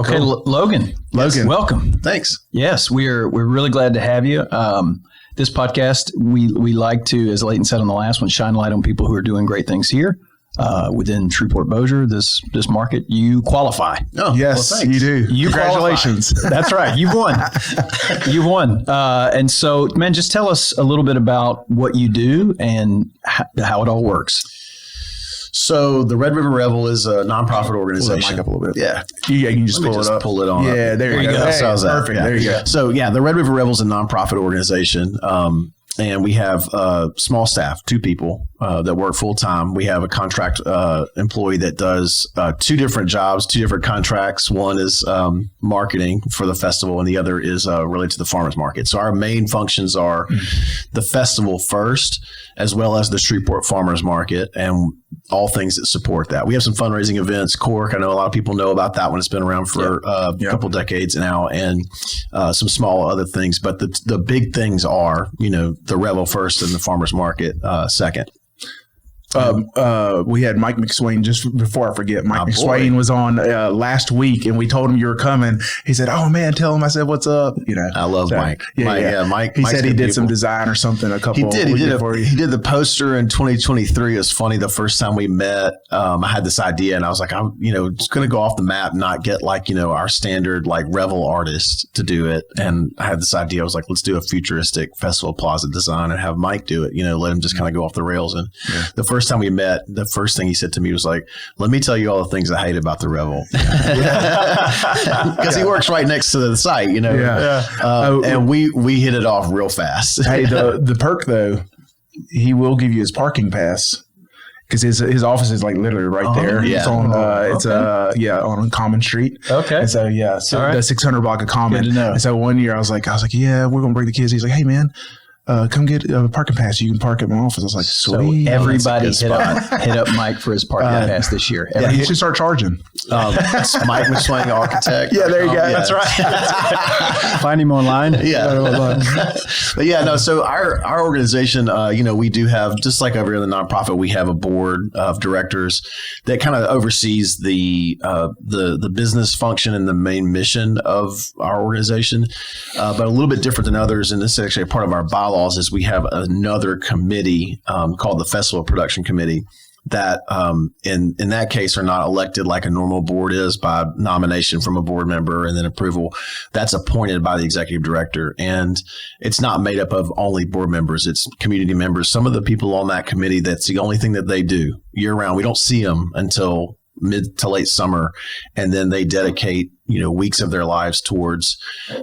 Okay, cool. Logan, welcome. Thanks. Yes, we're really glad to have you. This podcast, we like to, as Leighton said on the last one, shine light on people who are doing great things here within Shreveport-Bossier, this market. You qualify. Oh, yes, well, you do. Congratulations. That's right. You've won. You've won. And so, man, just tell us a little bit about what you do and how it all works. So the Red River Revel is a nonprofit organization. Pull that mic up a little bit. Yeah. You can just pull it up. Pull it on. Yeah, up. there you go. Hey, perfect. Yeah. There you go. So yeah, the Red River Revel is a nonprofit organization. And we have a small staff, 2 people that work full time. We have a contract employee that does 2 different jobs, 2 different contracts. One is marketing for the festival, and the other is related to the farmers market. So our main functions are the festival first, as well as the Shreveport Farmers Market, and all things that support that. We have some fundraising events. Cork, I know a lot of people know about that one. It's been around for a couple decades now, and some small other things. But the big things are, the Revel first and the farmers market second. We had Mike McSwain, just before I forget, Mike McSwain was on last week, and we told him you were coming. He said, "Oh man, tell him I said what's up." I love Mike. Mike. He said he did some design or something a couple. He did the poster in 2023. It was funny. The first time we met, I had this idea, and I was like, I'm just going to go off the map, not get our standard Revel artist to do it. And I had this idea. I was like, let's do a futuristic festival plaza design and have Mike do it. Let him just kind of go off the rails. And the first time we met, the first thing he said to me was like, "Let me tell you all the things I hate about the Revel," because he works right next to the site, and we hit it off real fast. Hey, the perk though, he will give you his parking pass. Because his office is literally right there. Yeah. It's on on Common Street. Okay. And so the 600 block of Common. Good to know. And so one year I was like, yeah, we're gonna bring the kids. He's like, hey man, come get a parking pass. You can park at my office. I was like, sweet. So everybody hit up Mike for his parking pass this year. He should start charging. Mike McSwain, architect. Yeah, there you go. That's right. Find him online. Yeah. But so our organization, we do have, just like every other nonprofit, we have a board of directors that kind of oversees the business function and the main mission of our organization. But a little bit different than others, and this is actually a part of our bylaws, is we have another committee called the Festival Production Committee that in that case are not elected like a normal board is by nomination from a board member and then approval. That's appointed by the executive director, and it's not made up of only board members. It's community members. Some of the people on that committee, that's the only thing that they do year round. We don't see them until mid to late summer, and then they dedicate weeks of their lives towards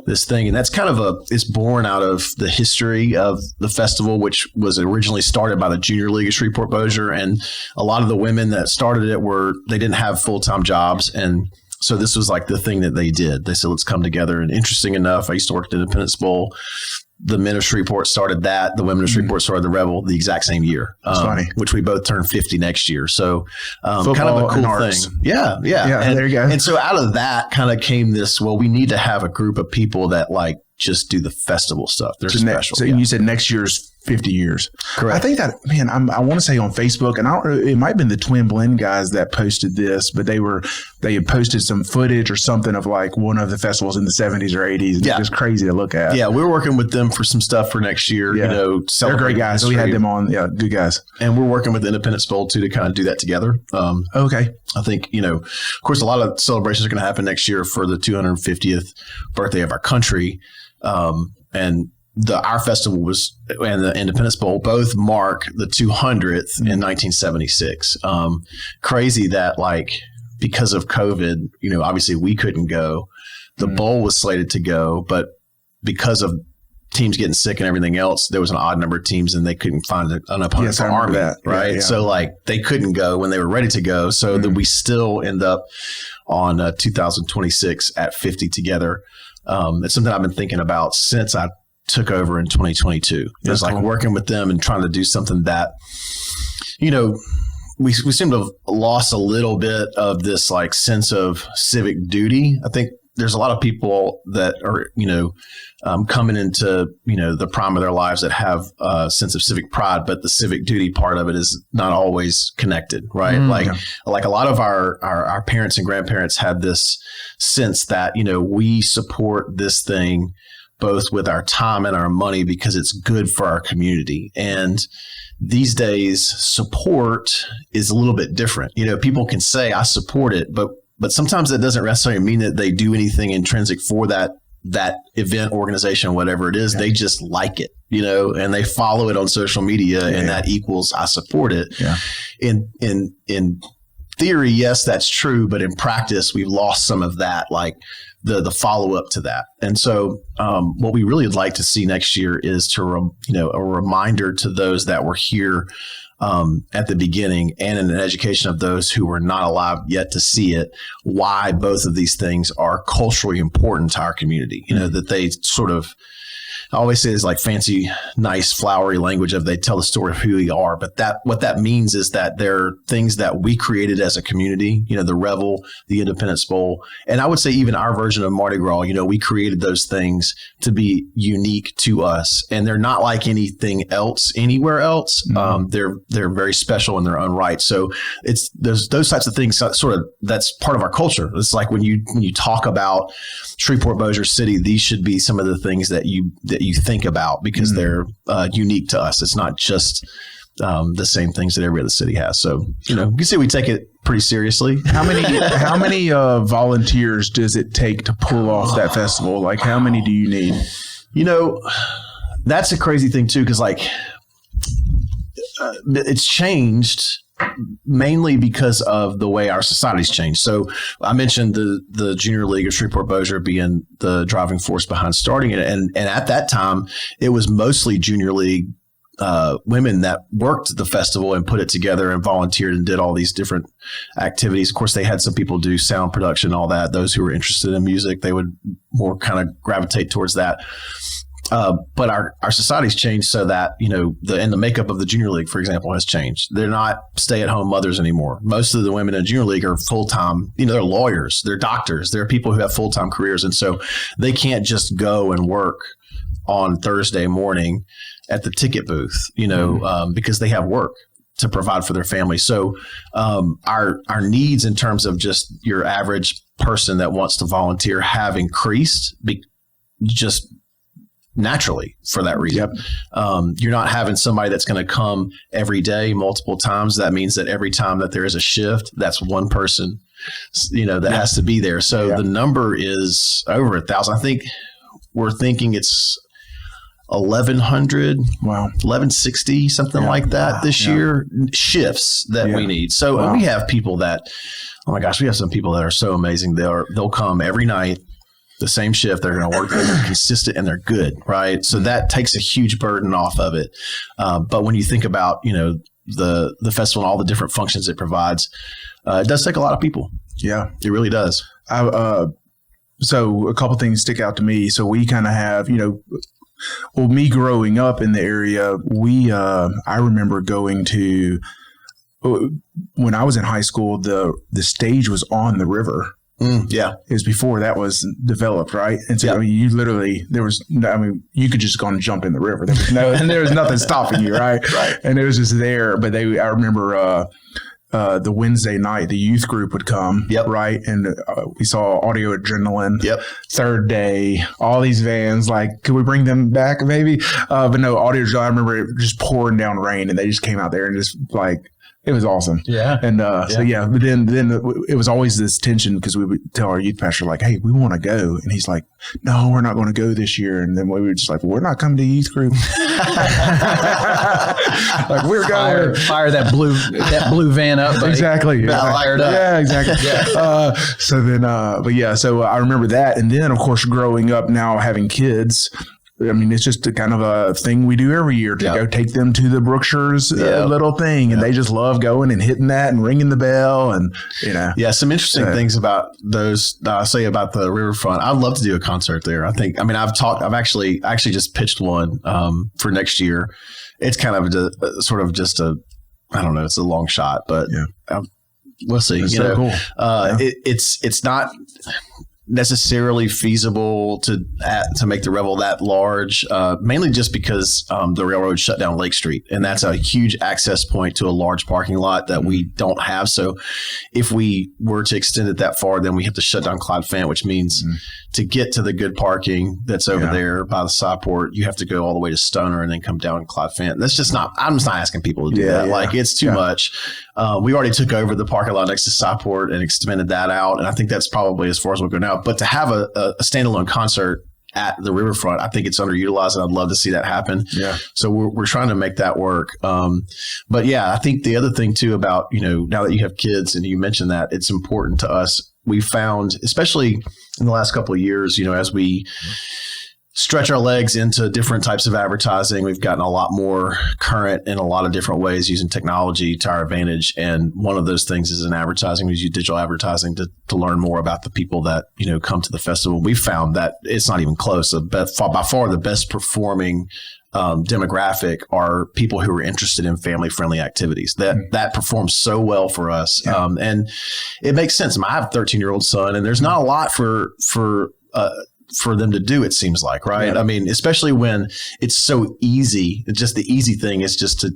this thing. And that's kind of it's born out of the history of the festival, which was originally started by the Junior League of Shreveport-Bossier, and a lot of the women that started it they didn't have full-time jobs, and so this was the thing that they did. They said, let's come together. And interesting enough, I used to work at Independence Bowl. The men of Shreveport started that. The women of Shreveport started the Revel the exact same year, which we both turn 50 next year. So kind of a cool thing. Yeah. And, there you go. And so out of that kind of came this, we need to have a group of people that just do the festival stuff. They're special. So you said next year's 50 years. Correct. I think that, man, I want to say on Facebook, and it might have been the Twin Blend guys that posted this, but they had posted some footage or something of one of the festivals in the 70s or 80s. And it's just crazy to look at. Yeah, we were working with them for some stuff for next year. Yeah. They're great guys. So we had them on. Yeah, good guys. And we're working with Independence Bowl too to kind of do that together. Okay. I think, of course, a lot of celebrations are going to happen next year for the 250th birthday of our country. And our festival and the Independence Bowl both mark the 200th in 1976. Crazy that because of COVID, obviously we couldn't go. The bowl was slated to go, but because of teams getting sick and everything else, there was an odd number of teams and they couldn't find an opponent for Army. Right. Yeah. So they couldn't go when they were ready to go. So that we still end up on 2026 at 50 together. It's something I've been thinking about since I took over in 2022. It was working with them and trying to do something that, we seem to have lost a little bit of this sense of civic duty. I think there's a lot of people that are, coming into, the prime of their lives that have a sense of civic pride, but the civic duty part of it is not always connected, right? Like a lot of our parents and grandparents had this sense that, we support this thing both with our time and our money because it's good for our community. And these days, support is a little bit different. People can say, I support it, but sometimes that doesn't necessarily mean that they do anything intrinsic for that event, organization, whatever it is. They just like it, and they follow it on social media, and that equals I support it. Yeah. In theory, yes, that's true, but in practice, we've lost some of that, like the follow up to that. And so, what we really would like to see next year is a reminder to those that were here at the beginning, and an education of those who were not alive yet to see it, why both of these things are culturally important to our community. That they sort of, I always say it's like fancy, nice, flowery language of they tell the story of who we are. But what that means is that they're things that we created as a community, the Revel, the Independence Bowl. And I would say even our version of Mardi Gras, we created those things to be unique to us. And they're not like anything else anywhere else. They're very special in their own right. So it's those types of things that's part of our culture. It's like when you talk about Shreveport Bossier City, these should be some of the things that you think about because they're unique to us. It's not just the same things that every other city has. So, you can see we take it pretty seriously. How many volunteers does it take to pull off that festival? Like, how many do you need? That's a crazy thing too, because it's changed mainly because of the way our society's changed. So I mentioned the Junior League of Shreveport Bossier being the driving force behind starting it. And at that time, it was mostly Junior League women that worked the festival and put it together and volunteered and did all these different activities. Of course, they had some people do sound production, all that. Those who were interested in music, they would more kind of gravitate towards that. But our society's changed so that, the makeup of the Junior League, for example, has changed. They're not stay-at-home mothers anymore. Most of the women in Junior League are full-time, they're lawyers, they're doctors, they're people who have full-time careers. And so they can't just go and work on Thursday morning at the ticket booth, because they have work to provide for their family. So our needs in terms of just your average person that wants to volunteer have increased just naturally for that reason. Yep. You're not having somebody that's going to come every day, multiple times. That means that every time that there is a shift, that's one person, that has to be there. So the number is over 1,000. I think we're thinking it's 1,100, 1,160, something like that this year, shifts that we need. So we have people that, oh my gosh, we have some people that are so amazing. They'll come every night, the same shift. They're going to work. They're consistent and they're good, right? So that takes a huge burden off of it. But when you think about, the festival and all the different functions it provides, it does take a lot of people. Yeah, it really does. So a couple things stick out to me. So we kind of have, me growing up in the area, I remember going to, when I was in high school, the stage was on the river. It was before that was developed, right? And so you literally, you could just go and jump in the river. There was nothing stopping you, right? Right. And it was just there. But I remember the Wednesday night, the youth group would come, right? And we saw Audio Adrenaline. Third Day, all these vans, like, could we bring them back maybe? But no, Audio Adrenaline, I remember it just pouring down rain and they just came out there and just like, it was awesome. Yeah. And so, but then it was always this tension because we would tell our youth pastor, like, hey, we want to go. And he's like, no, we're not going to go this year. And then we were just like, well, we're not coming to youth group. Like, we're going. Fire that blue van up. Buddy. Exactly. Fired up. Yeah, exactly. So then, so I remember that. And then, of course, growing up now, having kids, I mean, it's just a kind of a thing we do every year to go take them to the Brookshire's little thing. And they just love going and hitting that and ringing the bell. And, Yeah, some interesting things about those, I'll say about the riverfront. I'd love to do a concert there. I've actually just pitched one for next year. It's kind of I don't know, it's a long shot, but we'll see. It's so cool. It's not... necessarily feasible to make the Revel that large, mainly just because the railroad shut down Lake Street, and that's a huge access point to a large parking lot that we don't have. So if we were to extend it that far, then we have to shut down Clyde Fant, which means to get to the good parking that's over there by the side port, you have to go all the way to Stoner and then come down Clyde Fant. That's just not, I'm just not asking people to do that. Like, it's too much. We already took over the parking lot next to Sideport and extended that out. And I think that's probably as far as we'll go now. But to have a standalone concert at the riverfront, I think it's underutilized, and I'd love to see that happen. Yeah. So we're trying to make that work. But yeah, I think the other thing too about, now that you have kids and you mentioned that, it's important to us. We found, especially in the last couple of years, as we stretch our legs into different types of advertising, we've gotten a lot more current in a lot of different ways using technology to our advantage. And one of those things is in advertising. We use digital advertising to learn more about the people that, come to the festival. We found that it's not even close. By far the best performing demographic are people who are interested in family-friendly activities. That performs so well for us. Yeah. And it makes sense. I have a 13-year-old son, and there's not a lot for them to do, it seems like, right? Yeah. I mean, especially when it's so easy. Just the easy thing is just to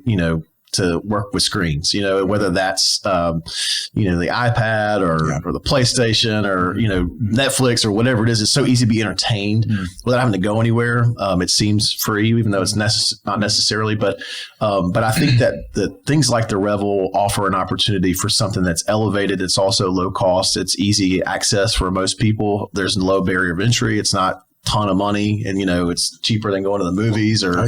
work with screens, whether that's, the iPad or the PlayStation or, Netflix or whatever it is. It's so easy to be entertained without having to go anywhere. It seems free, even though it's not necessarily. But I think that the things like the Revel offer an opportunity for something that's elevated. It's also low cost. It's easy access for most people. There's a low barrier of entry. It's not ton of money, and it's cheaper than going to the movies or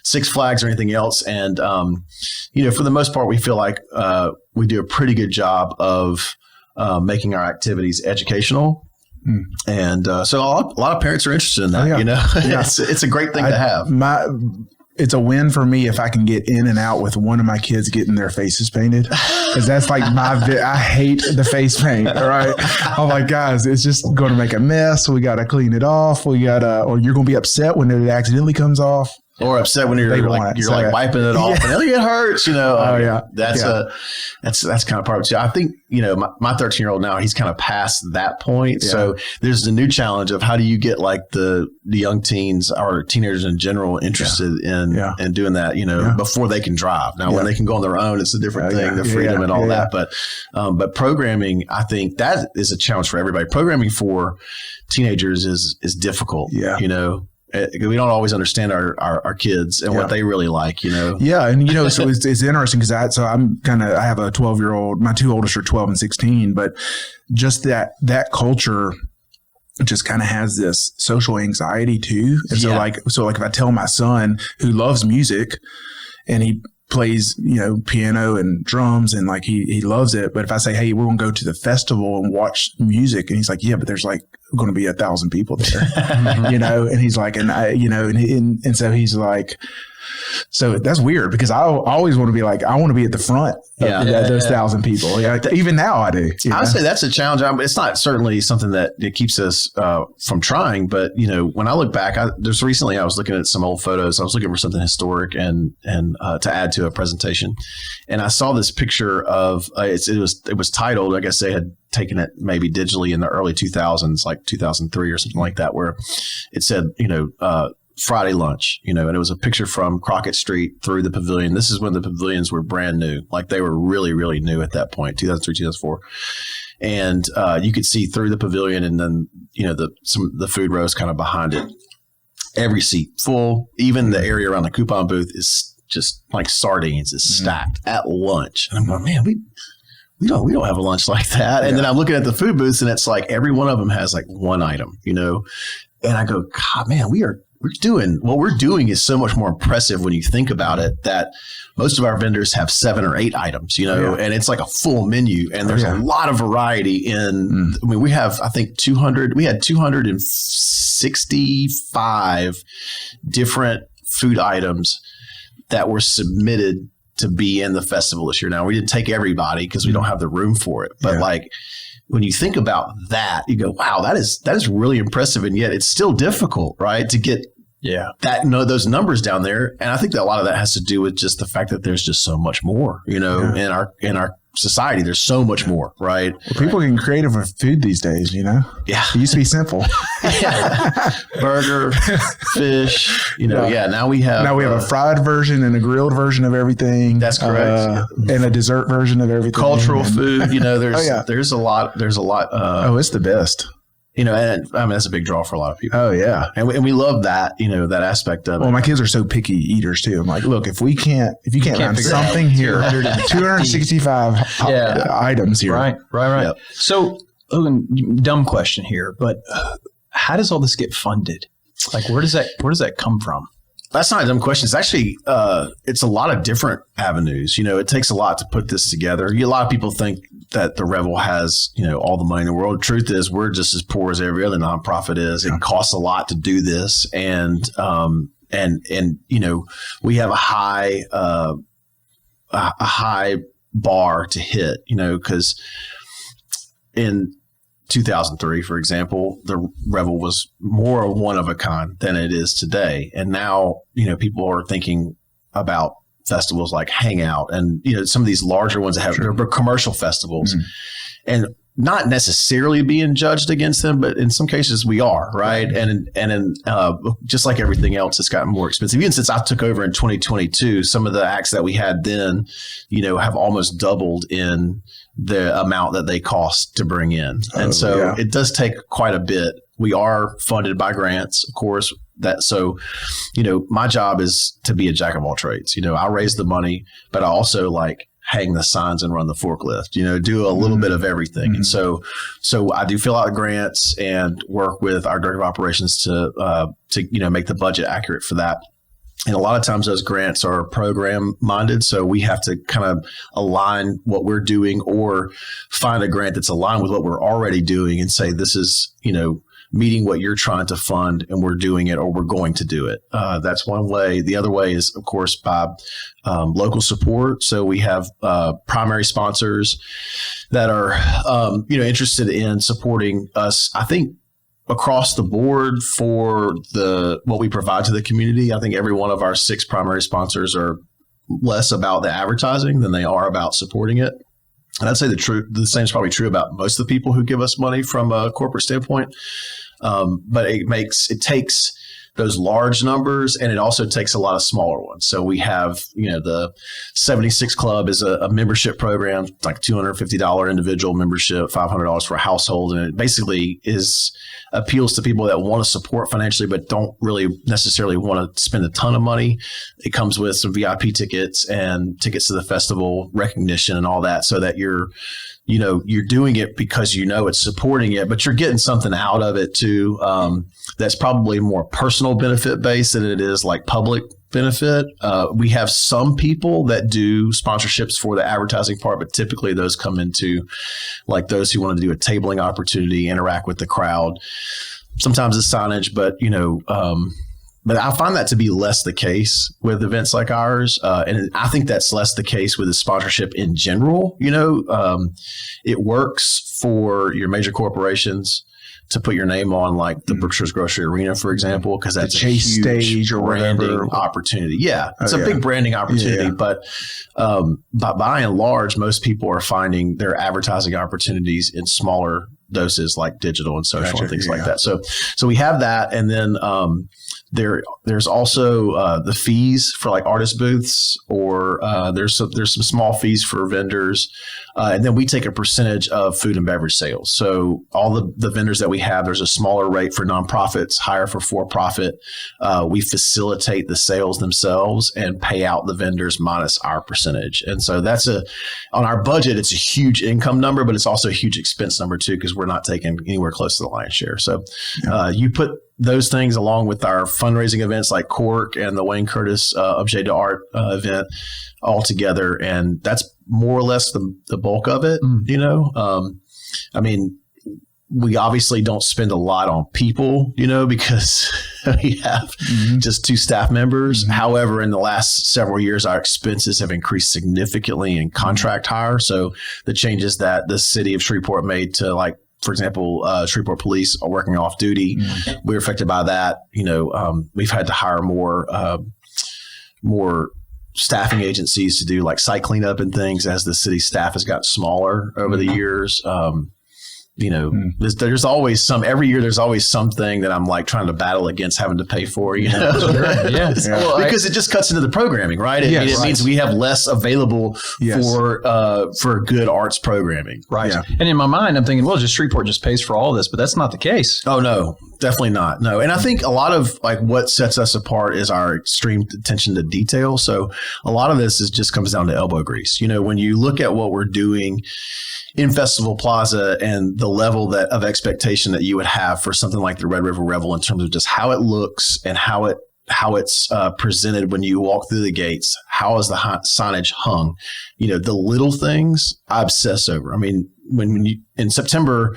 Six Flags or anything else. And for the most part, we feel like we do a pretty good job of making our activities educational. And so a lot of parents are interested in that. It's a great thing to have. It's a win for me if I can get in and out with one of my kids getting their faces painted, because that's like I hate the face paint. All right. I'm like, guys, it's just going to make a mess. We got to clean it off. Or you're going to be upset when it accidentally comes off. Or upset when you're wiping it off and it hurts, That's kind of part of it too. I think, my 13-year-old now, he's kind of past that point. Yeah. So there's the new challenge of how do you get like the young teens or teenagers in general interested in doing that, before they can drive. Now, when they can go on their own, it's a different thing, the freedom and all that. But programming, I think that is a challenge for everybody. Programming for teenagers is difficult, we don't always understand our kids and what they really like, Yeah. And, so it's interesting because I have a 12-year-old, my two oldest are 12 and 16, but just that culture just kind of has this social anxiety too. And so if I tell my son who loves music and he plays, piano and drums and like he loves it. But if I say, hey, we're going to go to the festival and watch music, and he's like, yeah, but there's like going to be 1,000 people there, and he's like, and so he's like, so that's weird because I always want to be like, I want to be at the front of those 1,000 people. Yeah, even now I do. I would say that's a challenge. It's not certainly something that it keeps us from trying, but when I look back, recently I was looking at some old photos. I was looking for something historic and to add to a presentation, and I saw this picture of it was titled, I guess they had taken it maybe digitally in the early 2000s, like 2003 or something like that, where it said, Friday lunch, and it was a picture from Crockett Street through the pavilion. This is when the pavilions were brand new. Like they were really, really new at that point, 2003, 2004. And you could see through the pavilion and then, the food rows kind of behind it. Every seat full. Even the area around the coupon booth is just like sardines. It's stacked at lunch. And I'm going, man, we don't have a lunch like that. And then I'm looking at the food booths and it's like every one of them has like one item, and I go, God, man, we're doing is so much more impressive when you think about it, that most of our vendors have 7 or 8 items, and it's like a full menu and there's a lot of variety in, I mean, we had 265 different food items that were submitted to be in the festival this year. Now, we didn't take everybody because we don't have the room for it, but when you think about that, you go, wow, that is really impressive. And yet it's still difficult, right, to get those numbers down there. And I think that a lot of that has to do with just the fact that there's just so much more, in our society, there's so much more, right? Well, people are getting creative with food these days, you know? Yeah. It used to be simple. Burger, fish, now we have a fried version and a grilled version of everything. That's correct. And a dessert version of everything. Cultural food, there's a lot. It's the best. And that's a big draw for a lot of people. Oh yeah. And we love that, that aspect of it. Well, my kids are so picky eaters too. I'm like, look, if you can't find something here, 265 items here. Right. Yep. So, Logan, dumb question here, but how does all this get funded? Like, where does that come from? That's not a dumb question. It's actually, it's a lot of different avenues. It takes a lot to put this together. A lot of people think that the Revel has, all the money in the world. The truth is we're just as poor as every other nonprofit is. It costs a lot to do this. And we have a high bar to hit, because in 2003, for example, the Revel was more one of a kind than it is today. And now, people are thinking about festivals like Hangout and, some of these larger ones that have they're commercial festivals and not necessarily being judged against them, but in some cases we are, right? And just like everything else, it's gotten more expensive. Even since I took over in 2022, some of the acts that we had then, have almost doubled in the amount that they cost to bring in. And it does take quite a bit. We are funded by grants, of course. My job is to be a jack of all trades. I raise the money, but I also hang the signs and run the forklift, do a little bit of everything. And so I do fill out grants and work with our director of operations to make the budget accurate for that. And a lot of times those grants are program minded. So we have to kind of align what we're doing or find a grant that's aligned with what we're already doing and say, this is, meeting what you're trying to fund and we're doing it or we're going to do it. That's one way. The other way is, of course, by local support. So we have primary sponsors that are, interested in supporting us, I think, across the board for what we provide to the community. I think every one of our 6 primary sponsors are less about the advertising than they are about supporting it. And I'd say the same is probably true about most of the people who give us money from a corporate standpoint. But it takes those large numbers and it also takes a lot of smaller ones. So we have, the 76 Club is a membership program, like $250 individual membership, $500 for a household. And it basically appeals to people that want to support financially, but don't really necessarily want to spend a ton of money. It comes with some VIP tickets and tickets to the festival, recognition and all that, so that you're doing it because it's supporting it, but you're getting something out of it too. That's probably more personal benefit based than it is like public benefit. We have some people that do sponsorships for the advertising part, but typically those come into like those who want to do a tabling opportunity, interact with the crowd. Sometimes it's signage, but but I find that to be less the case with events like ours. And I think that's less the case with the sponsorship in general. It works for your major corporations to put your name on like the Brookshire's Grocery Arena, for example, because that's a huge stage or branding opportunity. Yeah, it's a big branding opportunity. But by and large, most people are finding their advertising opportunities in smaller doses like digital and social and things like that. So we have that. And then there's also the fees for like artist booths, or there's some small fees for vendors. And then we take a percentage of food and beverage sales. So all the vendors that we have, there's a smaller rate for nonprofits, higher for for-profit. We facilitate the sales themselves and pay out the vendors minus our percentage. And so on our budget, it's a huge income number, but it's also a huge expense number too, because we're not taking anywhere close to the lion's share. So you put those things along with our fundraising events like Cork and the Wayne Curtis Objet d'Art event all together, and that's more or less the bulk of it. I mean, we obviously don't spend a lot on people, because we have just 2 staff members. However, in the last several years, our expenses have increased significantly in contract hire. So the changes that the city of Shreveport made to, like, for example, Shreveport police are working off duty. We're affected by that. We've had to hire more staffing agencies to do like site cleanup and things as the city staff has got smaller over the years. There's always every year there's always something that I'm like trying to battle against having to pay for, Well, because it just cuts into the programming, right? It means we have less available for good arts programming. Right. Yeah. And in my mind, I'm thinking, well, just Shreveport just pays for all this, but that's not the case. Oh, no, definitely not. No. And I think a lot of like what sets us apart is our extreme attention to detail. So a lot of this just comes down to elbow grease. When you look at what we're doing in Festival Plaza and the level of expectation that you would have for something like the Red River Revel in terms of just how it looks and how it's presented when you walk through the gates, how is the signage hung, the little things I obsess over. I mean, when you in September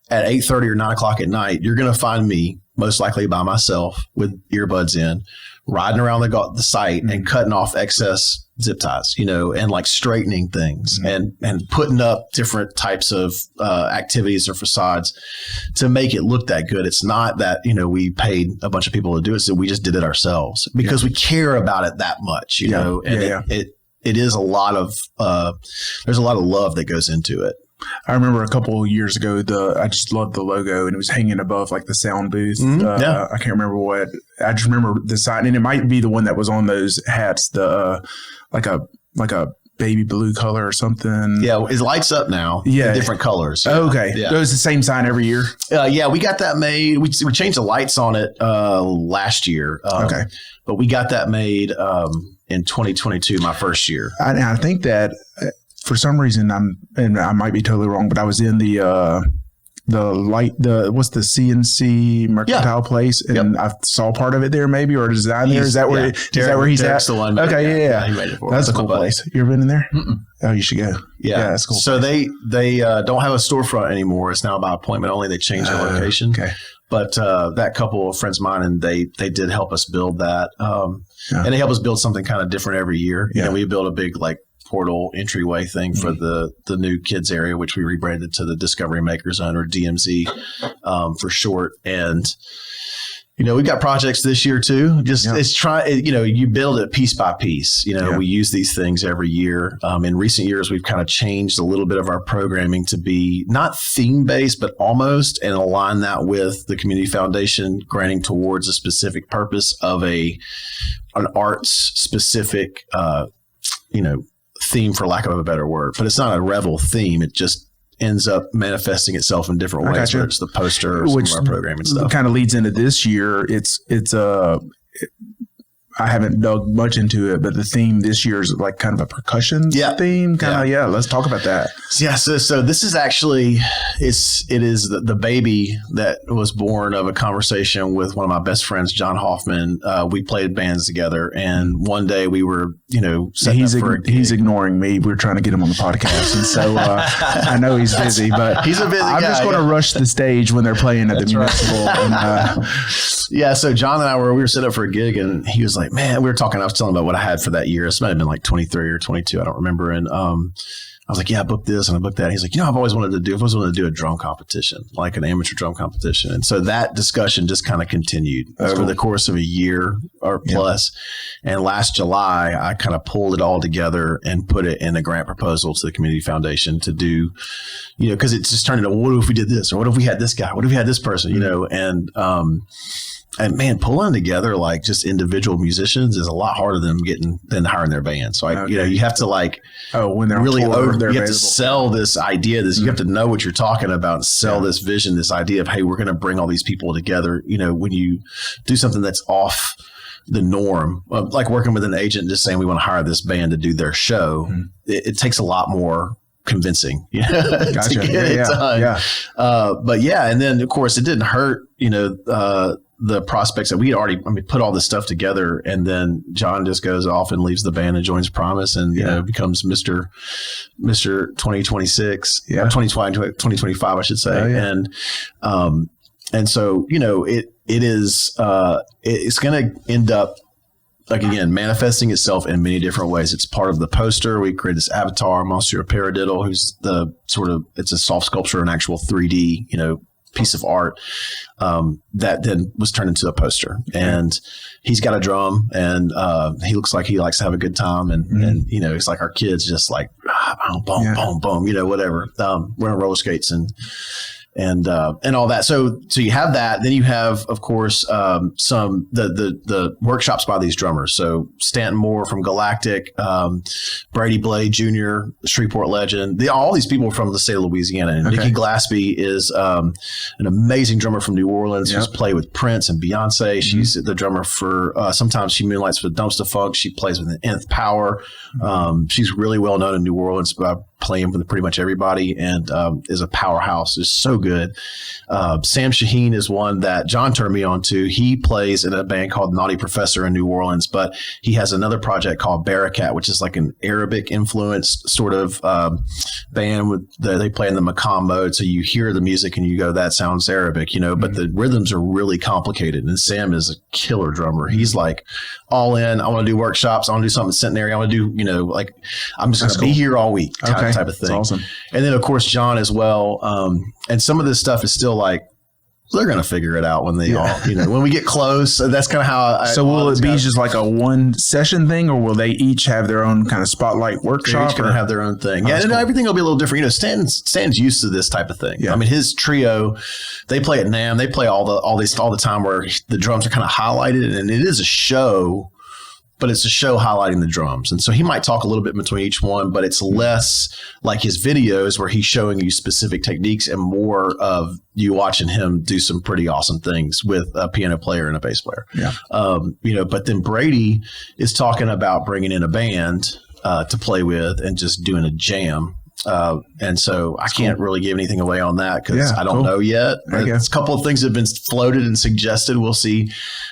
at 8:30 or 9 o'clock at night, you're going to find me most likely by myself with earbuds in, riding around the site and cutting off excess zip ties, and like straightening things and putting up different types of activities or facades to make it look that good. It's not that, we paid a bunch of people to do it. So we just did it ourselves because we care about it that much, it is a lot of, there's a lot of love that goes into it. I remember a couple of years ago, I just loved the logo and it was hanging above like the sound booth. I can't remember what. I just remember the sign, and it might be the one that was on those hats, like a baby blue color or something. Yeah, it lights up now. Yeah, different colors. Yeah. Okay, it was the same sign every year. We got that made. We changed the lights on it last year. But we got that made in 2022, my first year. I think that. For some reason, I might be totally wrong, but I was in what's the CNC Mercantile place, and I saw part of it there, maybe, or design there. Is that where he's at? The one. Okay, yeah. He made it for that's a cool place. You ever been in there? Mm-mm. Oh, you should go. Yeah, that's cool. So they don't have a storefront anymore. It's now by appointment only. They changed their location. Okay. But that couple of friends of mine, and they did help us build that. And they help us build something kind of different every year. We built a big portal entryway thing for the new kids area, which we rebranded to the Discovery Maker Zone, or DMZ for short. And we've got projects this year too. You build it piece by piece. We use these things every year. In recent years, we've kind of changed a little bit of our programming to be not theme based, but almost, and align that with the Community Foundation granting towards a specific purpose of an arts specific, theme, for lack of a better word. But it's not a Revel theme. It just ends up manifesting itself in different ways, whether it's the poster or some of our programming stuff. Kind of leads into this year. I haven't dug much into it, but the theme this year is like kind of a percussion theme. Let's talk about that. Yeah. So this is actually, it is the baby that was born of a conversation with one of my best friends, John Hoffman. We played bands together, and one day we were, he's ignoring me. We're trying to get him on the podcast. And so I know he's busy, but he's a busy guy. I'm just going to rush the stage when they're playing at the municipal. And, so John and I we were set up for a gig, and he was like, man, we were talking, I was telling him about what I had for that year. It might have been like 23 or 22. I don't remember. And I was like, yeah, I booked this and I booked that. And he's like, I've always wanted to do a drum competition, like an amateur drum competition. And so that discussion just kind of continued over the course of a year or plus. And last July, I kind of pulled it all together and put it in a grant proposal to the Community Foundation to do, because it just turned into, what if we did this? Or what if we had this guy? What if we had this person? And man, pulling together like just individual musicians is a lot harder than hiring their band. So you have to when they're really you have to sell this idea. You have to know what you're talking about and sell this vision, this idea of, hey, we're going to bring all these people together. When you do something that's off the norm, like working with an agent, just saying we want to hire this band to do their show, it takes a lot more convincing to get it done. And then of course it didn't hurt, the prospects that we had already put all this stuff together, and then John just goes off and leaves the band and joins Promise and becomes Mr. 2026 or 2025 I should say. And so it's going to end up manifesting itself in many different ways. It's part of the poster. We created this avatar, Monsieur Paradiddle, who's it's a soft sculpture, an actual 3D, piece of art that then was turned into a poster. And he's got a drum, and he looks like he likes to have a good time. And you know, it's like our kids just like, boom, boom, boom, you know, whatever. We're on roller skates and all that. So you have that. Then you have, of course, some the workshops by these drummers. So Stanton Moore from Galactic, Brady Blade Jr., Shreveport legend. All these people from the state of Louisiana. And Nikki Glaspie is an amazing drummer from New Orleans who's played with Prince and Beyonce. She's the drummer for sometimes she moonlights with Dumpster Funk. She plays with the Nth Power. She's really well known in New Orleans by playing with pretty much everybody, and is a powerhouse. Is so good. Sam Shaheen is one that John turned me on to. He plays in a band called Naughty Professor in New Orleans, but he has another project called Barakat, which is like an Arabic influenced sort of band with they play in the maqam mode. So you hear the music and you go, that sounds Arabic, you know, but the rhythms are really complicated. And Sam is a killer drummer. He's like all in. I want to do workshops. I want to do something centenary. I want to do, you know, like I'm just going to be here all week type of thing. That's awesome. And then of course, John as well. And some of this stuff is still like, they're going to figure it out when they all, you know, when we get close. That's kind of how So will it be just like a one session thing, or will they each have their own kind of spotlight workshop? They're each going to have their own thing. And everything will be a little different. You know, Stan's used to this type of thing. Yeah. I mean, his trio, they play at NAMM. They play all the time where the drums are kind of highlighted, and it is a show, but it's a show highlighting the drums. And so he might talk a little bit between each one, but it's less like his videos where he's showing you specific techniques and more of you watching him do some pretty awesome things with a piano player and a bass player. Yeah. You know, but then Brady is talking about bringing in a band to play with and just doing a jam. And so I can't really give anything away on that because I don't know yet. There's a couple of things that have been floated and suggested. We'll see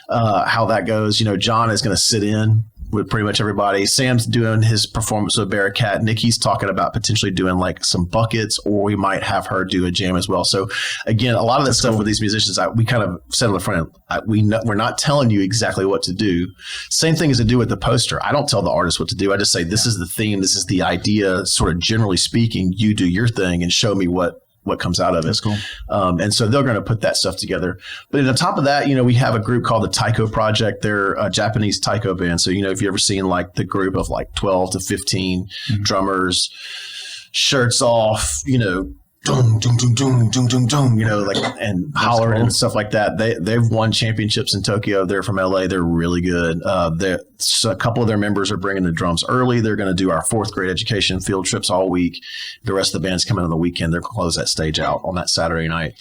how that goes. You know, John is going to sit in with pretty much everybody. Sam's doing his performance with Barakat. Nikki's talking about potentially doing like some buckets, or we might have her do a jam as well. So again, a lot of that stuff with these musicians, we kind of said on the front, we're not telling you exactly what to do. Same thing as to do with the poster. I don't tell the artist what to do. I just say, this is the theme. This is the idea. Sort of generally speaking, you do your thing and show me what comes out of it. That's cool. And so they're going to put that stuff together. But on top of that, you know, we have a group called the Taiko Project. They're a Japanese taiko band. So, you know, if you ever seen like the group of like 12 to 15 drummers, shirts off, you know, doom, doom, doom, doom, doom, doom, doom, you know, like, and hollering and stuff like that. They've won championships in Tokyo. They're from LA. They're really good. A couple of their members are bringing the drums early. They're going to do our fourth grade education field trips all week. The rest of the band's coming on the weekend. They're going to close that stage out on that Saturday night.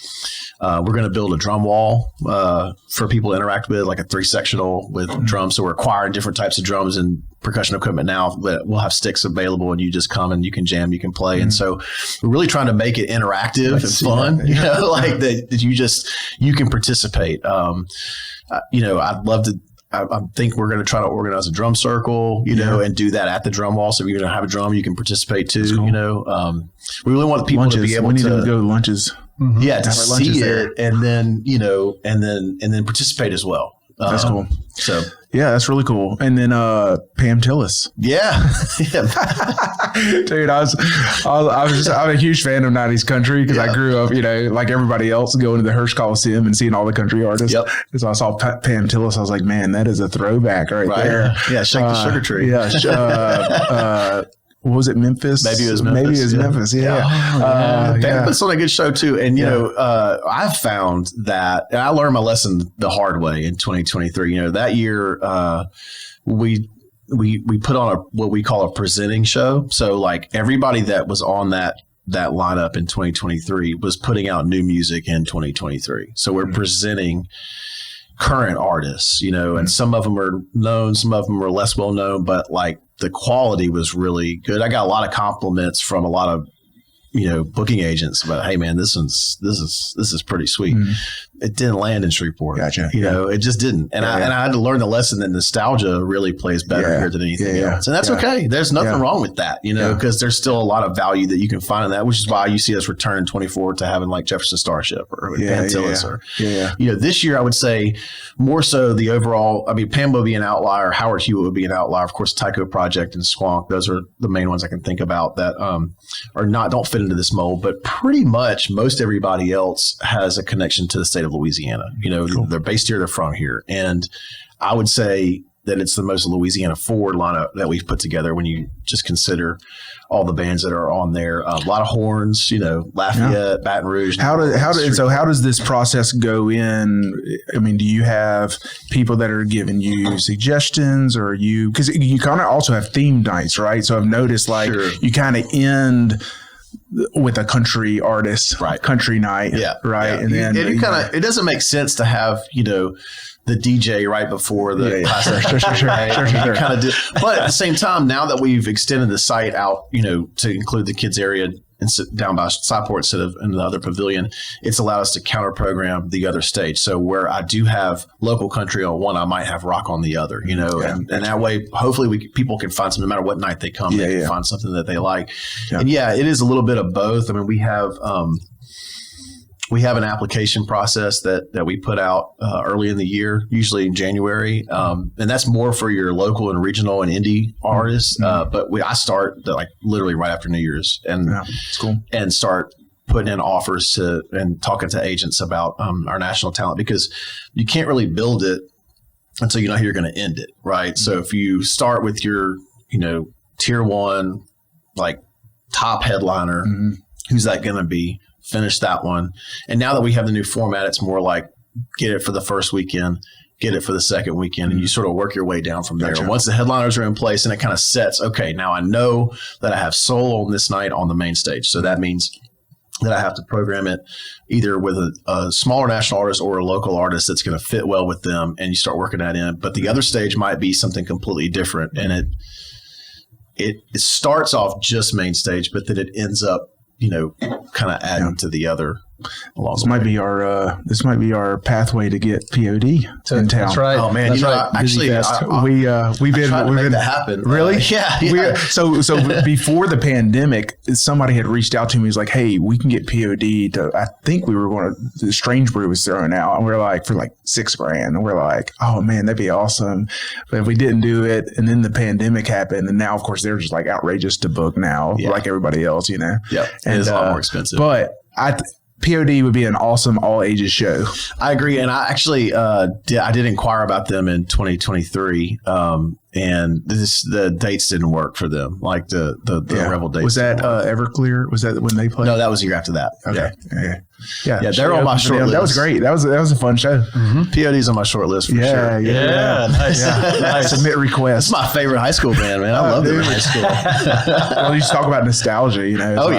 We're going to build a drum wall for people to interact with, like a 3-sectional with drums. So we're acquiring different types of drums and percussion equipment now, but we'll have sticks available and you just come and you can jam, you can play. And so we're really trying to make it interactive and fun, you know, like that you can participate. You know, I'd love to, I think we're going to try to organize a drum circle, you know, and do that at the drum wall. So if you're going to have a drum, you can participate too, you know. We really want people to be able to go to lunches. Yeah, to see it and then, you know, and then participate as well. That's cool. So yeah, that's really cool. And then Pam Tillis. Yeah. Dude, I'm a huge fan of 90s country because I grew up, you know, like everybody else, going to the Hearst Coliseum and seeing all the country artists. Yep. So I saw Pam Tillis. I was like, man, that is a throwback right there. Yeah, Shake the Sugar Tree. Yeah. What was it, Memphis? Maybe it was Memphis. Yeah. Pam puts on a good show too. And, you know, I've found that, and I learned my lesson the hard way in 2023. You know, that year we put on what we call a presenting show. So like everybody that was on that lineup in 2023 was putting out new music in 2023. So we're presenting current artists, you know, and some of them are known, some of them are less well known, but like the quality was really good. I got a lot of compliments from a lot of, you know, booking agents about, hey man, this is pretty sweet. it didn't land in Shreveport. Gotcha. You know, it just didn't. And I had to learn the lesson that nostalgia really plays better here than anything else. And that's okay. There's nothing wrong with that, you know, because there's still a lot of value that you can find in that, which is why you see us return in 24 to having like Jefferson Starship or Pantillis or, you know, this year I would say more so the overall, I mean, Pam would be an outlier. Howard Hewitt would be an outlier. Of course, Tyco Project and Squonk, those are the main ones I can think about that don't fit into this mold, but pretty much most everybody else has a connection to the state of Louisiana. You know, they're based here, they're from here. And I would say that it's the most Louisiana forward lineup that we've put together when you just consider all the bands that are on there. A lot of horns, you know, Lafayette, Baton Rouge. How does this process go in? I mean, do you have people that are giving you suggestions, or because you kind of also have theme nights, right? So I've noticed like you kind of end with a country artist, country night, right? And then it doesn't make sense to have, you know, the DJ right before the class. Sure. Kind of do. But at the same time, now that we've extended the site out, you know, to include the kids area and down by Cyport instead of in the other pavilion, it's allowed us to counter program the other stage. So where I do have local country on one, I might have rock on the other, you know, and that way, hopefully people can find something, no matter what night they come, they can find something that they like. Yeah. And it is a little bit of both. I mean, we have an application process that we put out early in the year, usually in January, and that's more for your local and regional and indie artists. But I start like literally right after New Year's, and it's cool. And start putting in offers and talking to agents about our national talent, because you can't really build it until you know how you're going to end it, right? So if you start with your, you know, tier one, like top headliner, who's that going to be? Finish that one. And now that we have the new format, it's more like get it for the first weekend, get it for the second weekend, and you sort of work your way down from there. And once the headliners are in place, and it kind of sets, okay, now I know that I have soul on this night on the main stage. So that means that I have to program it either with a smaller national artist or a local artist that's going to fit well with them, and you start working that in. But the other stage might be something completely different, and it starts off just main stage, but then it ends up, you know, kind of adding to the other. This might be our pathway to get POD in town. That's right. Oh man, that's right. Actually, we've been that happen. Really? Yeah. So before the pandemic, somebody had reached out to me. He's like, "Hey, we can get POD to." I think we were going to. The Strange Brew was throwing out, and we're like for like $6,000, and we're like, "Oh man, that'd be awesome." But if we didn't do it, and then the pandemic happened, and now of course they're just like outrageous to book now, like everybody else, you know. Yeah, and it's a lot more expensive. But POD would be an awesome all ages show. I agree. And I actually did inquire about them in 2023. And the dates didn't work for them. Like the Revel dates. Was that Everclear? Was that when they played? No, that was the year after that. Okay. Yeah, they're on my short list. That was great. That was a fun show. POD's on my short list for sure. Yeah, nice. Nice. Submit requests. That's my favorite high school band, man. I love them in high school. Well, you just talk about nostalgia, you know.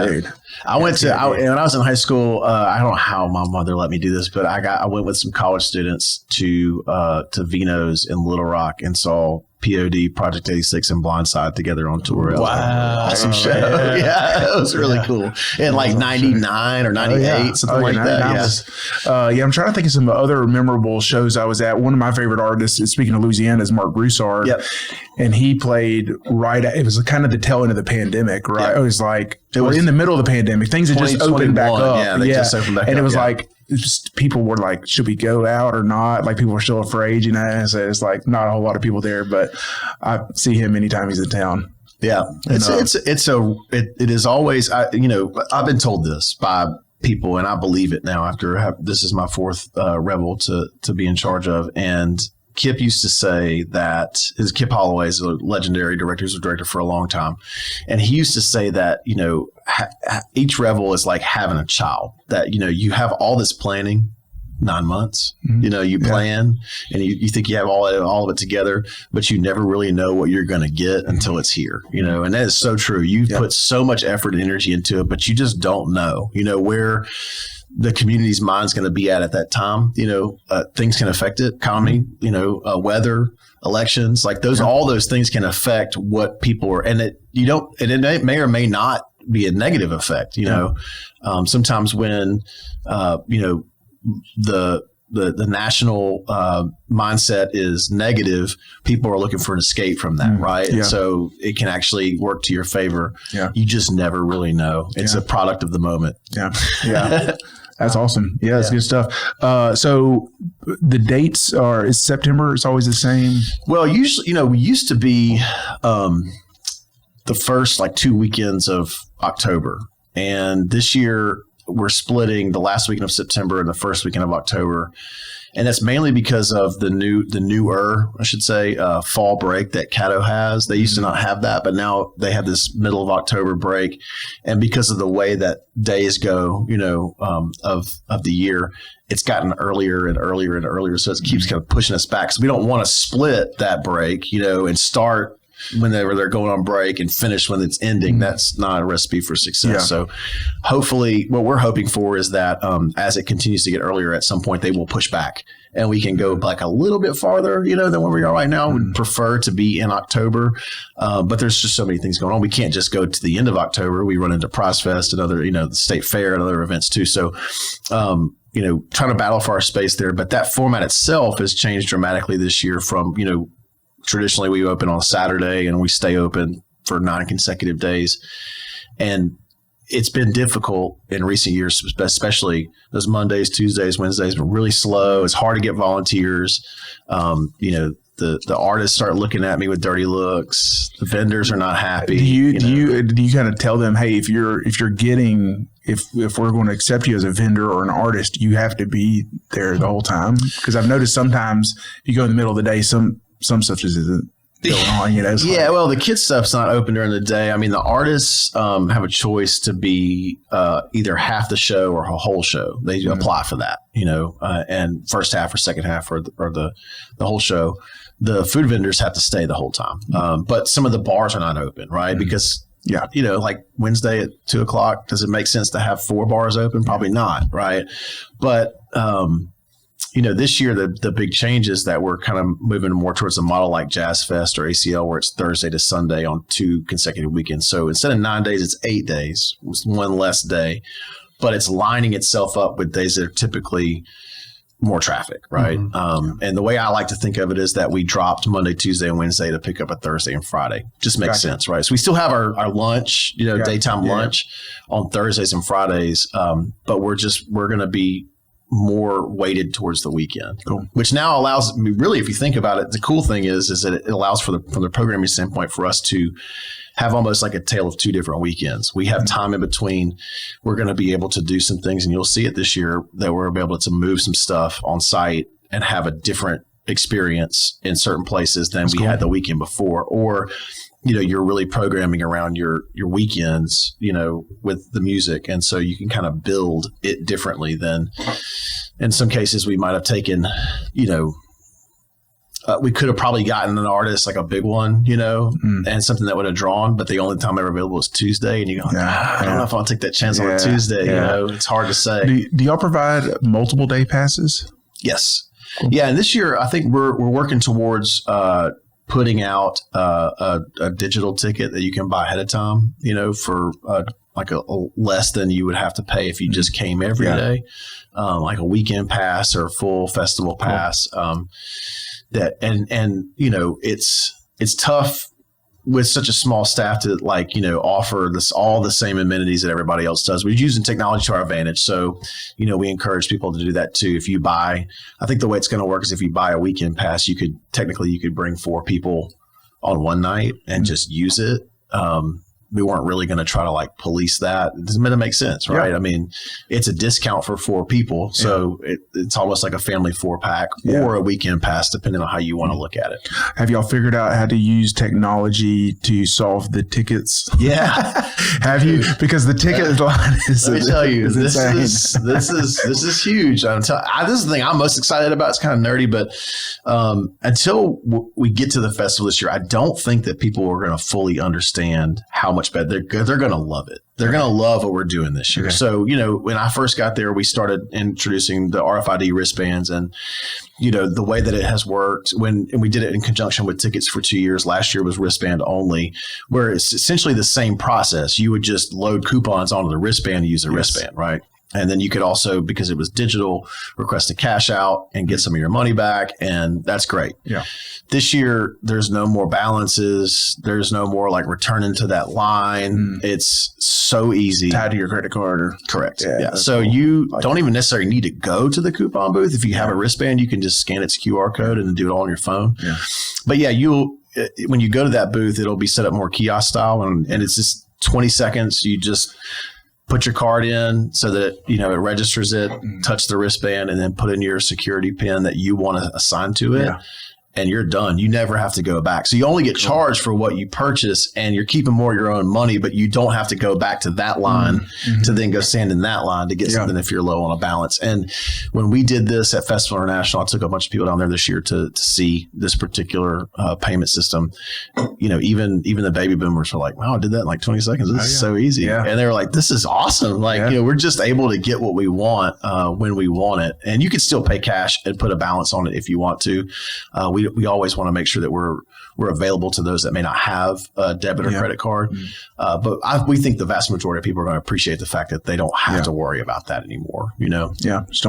Dude. I went when I was in high school. I don't know how my mother let me do this, but I went with some college students to Vino's in Little Rock and saw POD, Project 86, and Blindside together on tour. Wow. Awesome show. Yeah, it was really cool. In like 99 or 98, something like that. I'm trying to think of some other memorable shows I was at. One of my favorite artists, speaking of Louisiana, is Mark Broussard. Yep. And he played it was kind of the tail end of the pandemic, right? Yep. It was like, in the middle of the pandemic. Things had just opened back up. Yeah, they just opened back up. And it was like, people were like, should we go out or not? Like people were still afraid, you know? So it's like not a whole lot of people there, but I see him anytime he's in town. Yeah. It is always, I've been told this by people, and I believe it now this is my fourth Revel to be in charge of. And Kip used to say that Kip Holloway is a legendary director. He was a director for a long time. And he used to say that, each Revel is like having a child, that, you have all this planning, 9 months, you plan and you think you have all of it together, but you never really know what you're going to get until it's here, and that is so true. You put so much effort and energy into it, but you just don't know, where the community's mind's going to be at that time. Things can affect it. Economy, weather, elections, like those, all those things can affect what people are, and it may or may not be a negative effect. Sometimes when, the national mindset is negative, people are looking for an escape from that, right? Yeah. And so it can actually work to your favor. Yeah. You just never really know. It's a product of the moment. Yeah. Yeah. That's awesome. Yeah, that's good stuff. So the dates is September. It's always the same. Well, usually, we used to be the first 2 weekends of October. And this year we're splitting the last weekend of September and the first weekend of October. And that's mainly because of the newer, I should say, fall break that Caddo has. They used to not have that, but now they have this middle of October break. And because of the way that days go, of the year, it's gotten earlier and earlier and earlier. So it keeps kind of pushing us back. So we don't want to split that break, and start whenever they're going on break and finish when it's ending. That's not a recipe for success. Yeah. So hopefully what we're hoping for is that as it continues to get earlier, at some point they will push back and we can go a little bit farther, than where we are right now. We'd prefer to be in October. But there's just so many things going on. We can't just go to the end of October. We run into Prize Fest and other, the State Fair and other events too. So, trying to battle for our space there. But that format itself has changed dramatically this year from, traditionally we open on a Saturday and we stay open for 9 consecutive days. And it's been difficult in recent years, especially those Mondays, Tuesdays, Wednesdays, been really slow. It's hard to get volunteers. The artists start looking at me with dirty looks. The vendors are not happy. Do you kind of tell them, hey, if we're going to accept you as a vendor or an artist, you have to be there the whole time? Because I've noticed sometimes you go in the middle of the day, some stuff just isn't going on. Well, the kids stuff's not open during the day. I mean, the artists have a choice to be either half the show or a whole show. They apply for that, and first half or second half or the whole show. The food vendors have to stay the whole time. But some of the bars are not open, right? Because, Wednesday at 2:00, does it make sense to have 4 bars open? Probably not, right? But, this year, the big change is that we're kind of moving more towards a model like Jazz Fest or ACL, where it's Thursday to Sunday on 2 consecutive weekends. So instead of 9 days, it's 8 days, one less day. But it's lining itself up with days that are typically more traffic, right? And the way I like to think of it is that we dropped Monday, Tuesday, and Wednesday to pick up a Thursday and Friday. Just makes sense, right? So we still have our lunch, daytime lunch on Thursdays and Fridays, but we're going to be more weighted towards the weekend, which now allows me, really, if you think about it, the cool thing is that it allows from the programming standpoint for us to have almost like a tale of 2 different weekends. We have time in between. We're going to be able to do some things, and you'll see it this year, that we're able to move some stuff on site and have a different experience in certain places than we had the weekend before. Or, you're really programming around your weekends, with the music. And so you can kind of build it differently than in some cases we might have taken, we could have probably gotten an artist like a big one, and something that would have drawn, but the only time they were available was Tuesday. And you go, I don't know if I'll take that chance on a Tuesday. It's hard to say. Do y'all provide multiple day passes? Yes. Cool. Yeah. And this year, I think we're working towards putting out a digital ticket that you can buy ahead of time, for like a less than you would have to pay if you just came every day, like a weekend pass or a full festival pass. It's tough with such a small staff to offer all the same amenities that everybody else does. We're using technology to our advantage. So, we encourage people to do that too. If you buy, I think the way it's going to work is if you buy a weekend pass, you could bring 4 people on one night and just use it. We weren't really going to try to police that. It doesn't make sense, right? Yeah. I mean, it's a discount for 4 people. So it's almost like a family 4-pack or a weekend pass, depending on how you want to look at it. Have y'all figured out how to use technology to solve the tickets? Yeah. Have you? Because the ticket line is, let me tell you, this is huge. This is the thing I'm most excited about. It's kind of nerdy, but until we get to the festival this year, I don't think that people are going to fully understand how much better. They're going to love it. They're going to love what we're doing this year. Okay. So, when I first got there, we started introducing the RFID wristbands, and, the way that it has worked and we did it in conjunction with tickets for 2 years. Last year was wristband only, where it's essentially the same process. You would just load coupons onto the wristband and use the wristband, right? And then you could also, because it was digital, request a cash out and get some of your money back. And that's great. Yeah. This year, there's no more balances. There's no more like returning to that line. It's so easy. Tied to your credit card. Or, correct. Yeah. So cool. you don't even necessarily need to go to the coupon booth. If you have a wristband, you can just scan its QR code and do it all on your phone. Yeah. But yeah, when you go to that booth, it'll be set up more kiosk style, and it's just 20 seconds. You just put your card in so that, it registers it, touch the wristband, and then put in your security pin that you want to assign to it. Yeah. And you're done. You never have to go back. So you only get charged for what you purchase, and you're keeping more of your own money, but you don't have to go back to that line to then go stand in that line to get something if you're low on a balance. And when we did this at Festival International, I took a bunch of people down there this year to see this particular payment system. Even the baby boomers were like, wow, I did that in like 20 seconds. This is so easy. Yeah. And they were like, this is awesome. Like, we're just able to get what we want when we want it. And you can still pay cash and put a balance on it if you want to. We always want to make sure that we're available to those that may not have a debit or credit card. But we think the vast majority of people are going to appreciate the fact that they don't have to worry about that anymore. Yeah. Just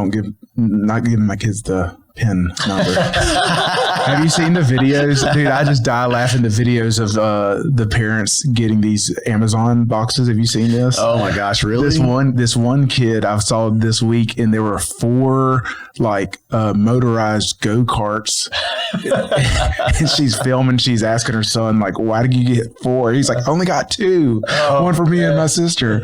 not giving my kids the PIN number. Have you seen the videos? Dude, I just die laughing the videos of the parents getting these Amazon boxes. Have you seen this? Oh my gosh, really? This one kid I saw this week, and there were 4 motorized go-karts. And she's filming, she's asking her son, like, why did you get 4? He's like, I only got 2. One for me and my sister.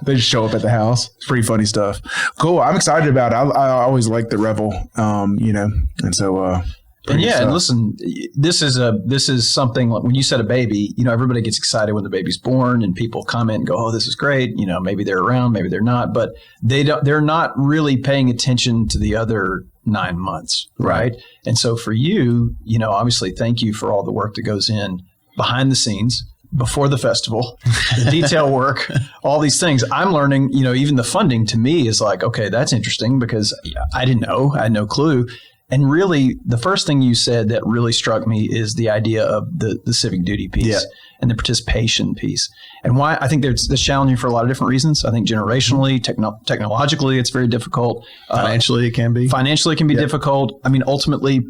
They just show up at the house. It's pretty funny stuff. Cool. I'm excited about it. I always like the Revel. And so, and listen, this is something like when you said a baby, everybody gets excited when the baby's born, and people comment and go, oh, this is great. Maybe they're around, maybe they're not, but they're not really paying attention to the other 9 months. Right. And so for you, obviously, thank you for all the work that goes in behind the scenes before the festival, the detail work, all these things. I'm learning, even the funding to me is like, okay, that's interesting because I didn't know. I had no clue. And really, the first thing you said that really struck me is the idea of the civic duty piece and the participation piece. And why I think that's challenging for a lot of different reasons. I think generationally, technologically, it's very difficult. Financially, it can be. Financially, it can be difficult. I mean, ultimately,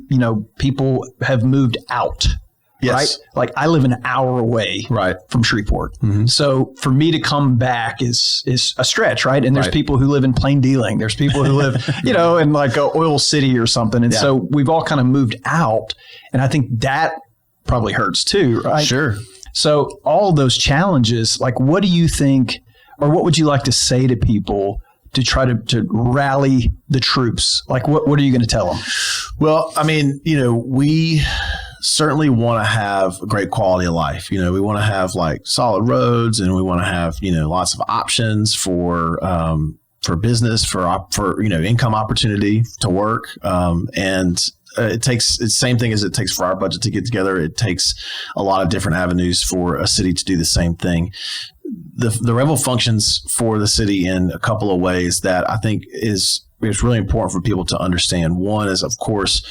people have moved out. Yes. Right? Like I live an hour away from Shreveport. Mm-hmm. So for me to come back is a stretch, right? And there's people who live in Plain Dealing. There's people who live, in like a Oil City or something. And so we've all kind of moved out. And I think that probably hurts too, right? Sure. So all those challenges, like what do you think, or what would you like to say to people to try to rally the troops? Like what are you going to tell them? Well, I mean, we certainly want to have a great quality of life. We want to have like solid roads, and we want to have, lots of options for business, for income opportunity to work. And it takes the same thing as it takes for our budget to get together. It takes a lot of different avenues for a city to do the same thing. The Revel functions for the city in a couple of ways that I think is really important for people to understand. One is, of course,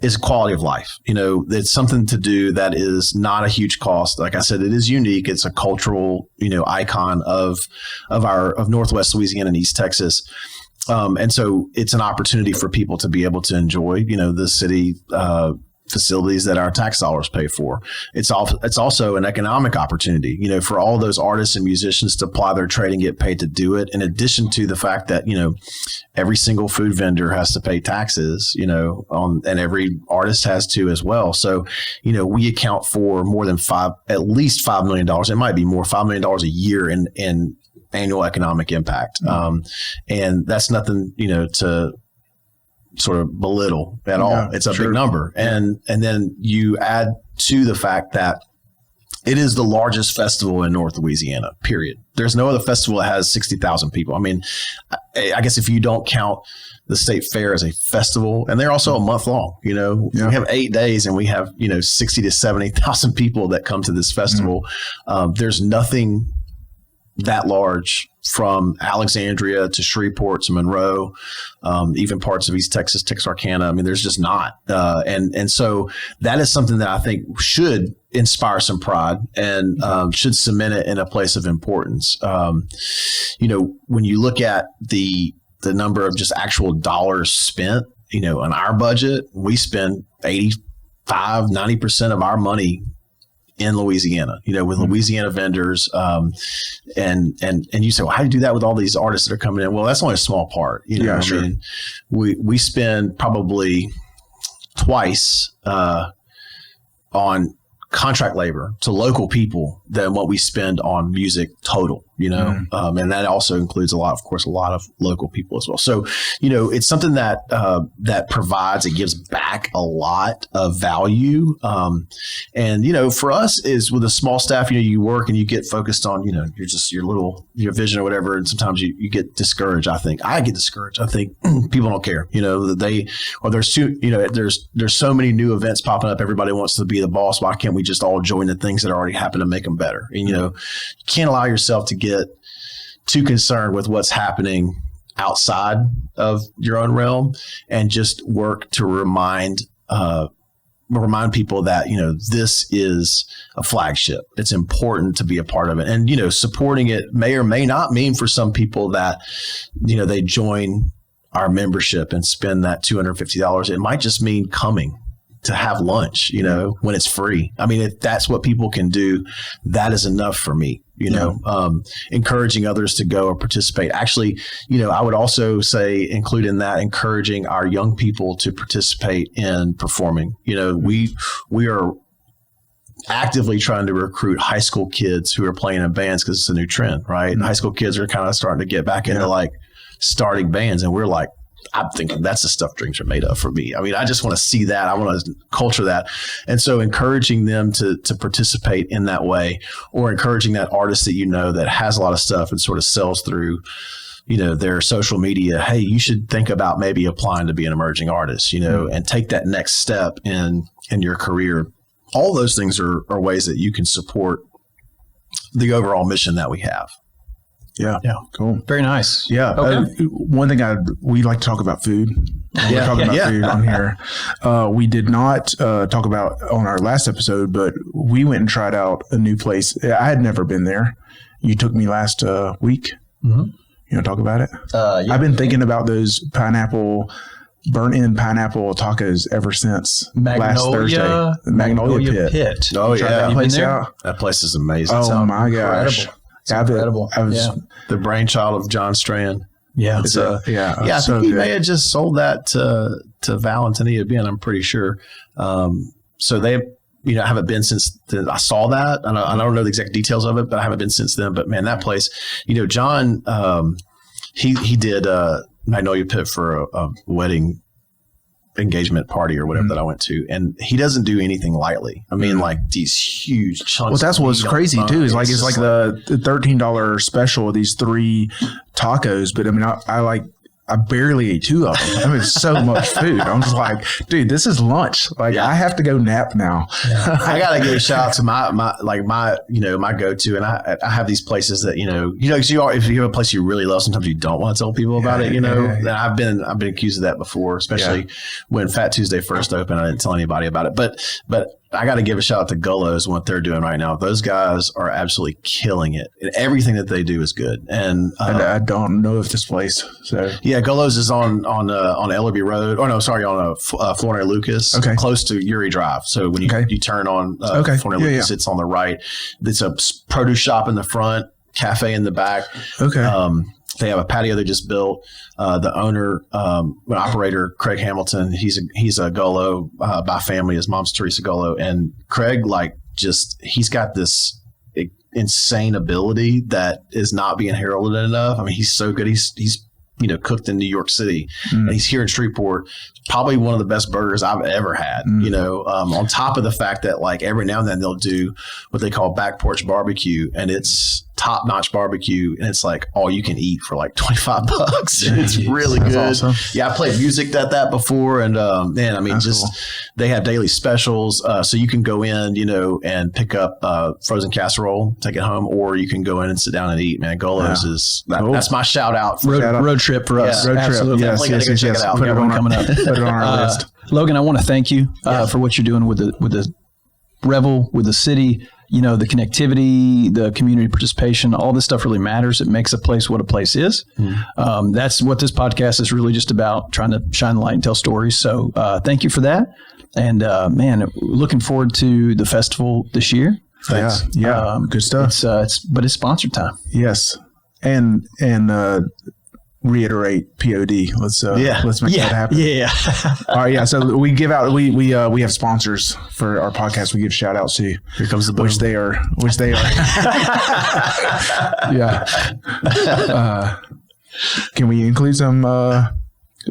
is quality of life. It's something to do that is not a huge cost. Like I said, it is unique. It's a cultural, icon of Northwest Louisiana and East Texas. And so it's an opportunity for people to be able to enjoy, the city facilities that our tax dollars pay for. It's also an economic opportunity, for all those artists and musicians to apply their trade and get paid to do it. In addition to the fact that, every single food vendor has to pay taxes, and every artist has to as well. So, we account for more than at least $5 million. It might be more, $5 million a year in annual economic impact. And that's nothing, to sort of belittle at all. It's a big number. And then you add to the fact that it is the largest festival in North Louisiana, period. There's no other festival that has 60,000 people. I mean, I guess if you don't count the state fair as a festival, and they're also a month long, we have 8 days and we have, 60 to 70,000 people that come to this festival. There's nothing that large, from Alexandria to Shreveport to Monroe, even parts of East Texas, Texarkana. I mean, there's just not. And so that is something that I think should inspire some pride and should cement it in a place of importance. When you look at the number of just actual dollars spent, on our budget, we spend 90% of our money in Louisiana, with Louisiana vendors. And you say, well, how do you do that with all these artists that are coming in? Well, that's only a small part. Sure. I mean, we spend probably twice on contract labor to local people than what we spend on music total, and that also includes a lot of local people as well. So, it's something that provides, it gives back a lot of value. And, for us is with a small staff, you work and you get focused on, your vision or whatever. And sometimes you get discouraged. I think I get discouraged. I think people don't care, there's so many new events popping up. Everybody wants to be the boss. Why can't we just all join the things that already happen to make them better? And, you can't allow yourself to get too concerned with what's happening outside of your own realm, and just work to remind people that, this is a flagship. It's important to be a part of it. And, supporting it may or may not mean for some people that, they join our membership and spend that $250. It might just mean coming to have lunch, when it's free. I mean, if that's what people can do, that is enough for me, encouraging others to go or participate. Actually, I would also say, include in that, encouraging our young people to participate in performing. We are actively trying to recruit high school kids who are playing in bands, because it's a new trend, right? And high school kids are kind of starting to get back into starting bands. And we're like, I'm thinking that's the stuff dreams are made of for me. I mean, I just want to see that. I want to culture that. And so encouraging them to participate in that way, or encouraging that artist that that has a lot of stuff and sort of sells through, their social media. Hey, you should think about maybe applying to be an emerging artist, and take that next step in your career. All those things are ways that you can support the overall mission that we have. Yeah. Cool. Very nice. Yeah. Okay. One thing we like to talk about food. We're talking about food on here. We did not talk about on our last episode, but we went and tried out a new place. I had never been there. You took me last week. Mm-hmm. You want to talk about it? I've been thinking about those burnt-in pineapple tacos ever since last Thursday. Magnolia Pit. Oh, yeah. That place is amazing. Oh, my gosh. It's incredible. The brainchild of John Strand. Yeah. I think he may have just sold that to Valentina Ben, I'm pretty sure. So they, I haven't been since I saw that. I don't know the exact details of it, but I haven't been since then. But man, that place, John, he did Magnolia Pit for a wedding engagement party or whatever that I went to, and he doesn't do anything lightly. I mean, like these huge chunks. Well, that's what's crazy too. Is it's like the $13 special of these 3 tacos, but I mean, I barely ate 2 of them. I mean, it's so much food. I'm just like, dude, this is lunch. I have to go nap now. Yeah. I gotta give a shout out to my go-to, and I have these places that because if you have a place you really love, sometimes you don't want to tell people about it. And I've been accused of that before, especially when Fat Tuesday first opened. I didn't tell anybody about it, but I got to give a shout out to Gullo's and what they're doing right now. Those guys are absolutely killing it, and everything that they do is good. And I don't know if this place. So yeah, Gullo's is on Ellerby Road. Oh no, sorry, on Flournoy Lucas, close to Uri Drive. So when you turn on Flournoy Lucas, it's on the right. It's a produce shop in the front, cafe in the back. Okay. They have a patio they just built. The owner, operator, Craig Hamilton, he's a Gullo by family. His mom's Teresa Gullo. And Craig, he's got this insane ability that is not being heralded enough. I mean, he's so good. He's cooked in New York City, and he's here in Shreveport. Probably one of the best burgers I've ever had, on top of the fact that every now and then they'll do what they call back porch barbecue, and it's top notch barbecue, and it's like all you can eat for like $25. It's really good. Awesome. Yeah, I played music at that before, and man, I mean, That's just cool. they have daily specials, so you can go in, and pick up frozen casserole, take it home, or you can go in and sit down and eat. Man, Golo's that's my shout out. Road trip for us. Yeah. Road trip. Absolutely. Yes, Definitely gotta go check it out. Put it on coming up. Put it on our list. Logan, I want to thank you for what you're doing with the Revel, with the city. The connectivity, the community participation, all this stuff really matters. It makes a place what a place is. That's what this podcast is really just about, trying to shine the light and tell stories. So thank you for that. And man, looking forward to the festival this year. Thanks. Yeah. Good stuff. But it's sponsored time. Yes. And reiterate POD. Let's make that happen. Yeah. All right. Yeah. So we give out, we have sponsors for our podcast. We give shout outs to. Here comes the boom. Which they are. Yeah. Can we include some,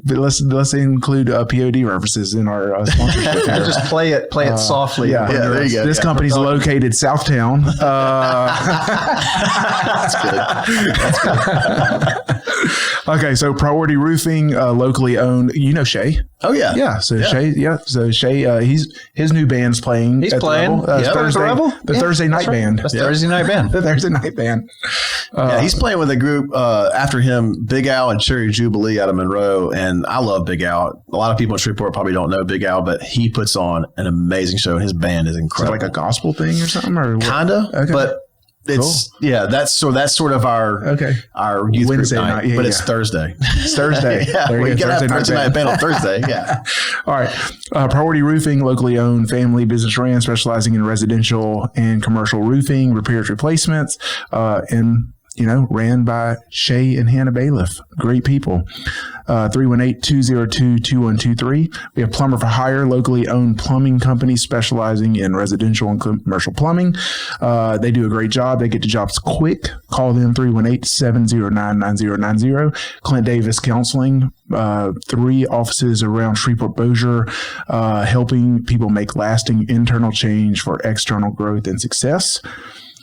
let's include POD references in our sponsorship. Just play it softly. Yeah, there you go. This company's located Southtown. That's good. Okay, so Priority Roofing, locally owned. Shay. Oh yeah. Yeah. So Shay. Yeah. So Shay. His new band's playing. He's at the playing. Revel. The Revel? The Thursday night band. That's Thursday night band. The Thursday night band. Yeah, he's playing with a group after him, Big Al and Cherry Jubilee out of Monroe. And I love Big Al. A lot of people in Shreveport probably don't know Big Al, but he puts on an amazing show, and his band is Is it incredible. like a gospel thing or something, or what? Kinda, Okay. but it's that's sort of our youth Wednesday group night. night, Yeah, but yeah. it's Thursday. It's Thursday. Yeah, There you we go. gotta have Thursday night band on Thursday. Yeah. All right. Priority Roofing, locally owned, family business ran, specializing in residential and commercial roofing, repairs, replacements, and ran by Shay and Hannah Bailiff. Great people. 318-202-2123. We have Plumber for Hire, locally owned plumbing company specializing in residential and commercial plumbing. They do a great job. They get to jobs quick. Call them 318-709-9090. Clint Davis Counseling, 3 offices around Shreveport Bossier, helping people make lasting internal change for external growth and success.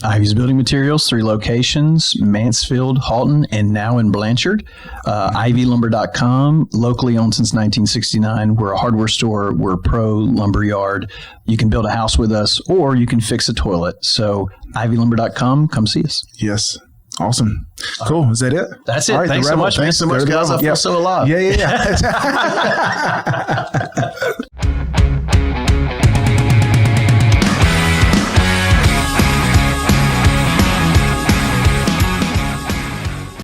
Ivy's Building Materials, 3 locations, Mansfield, Halton, and now in Blanchard. IvyLumber.com, locally owned since 1969. We're a hardware store. We're a pro lumber yard. You can build a house with us, or you can fix a toilet. So IvyLumber.com, come see us. Yes. Awesome. Cool. Is that it? That's it. All right, Thanks so much, man. Thanks so much, Go to the guys. I Revel. feel so alive. Yeah.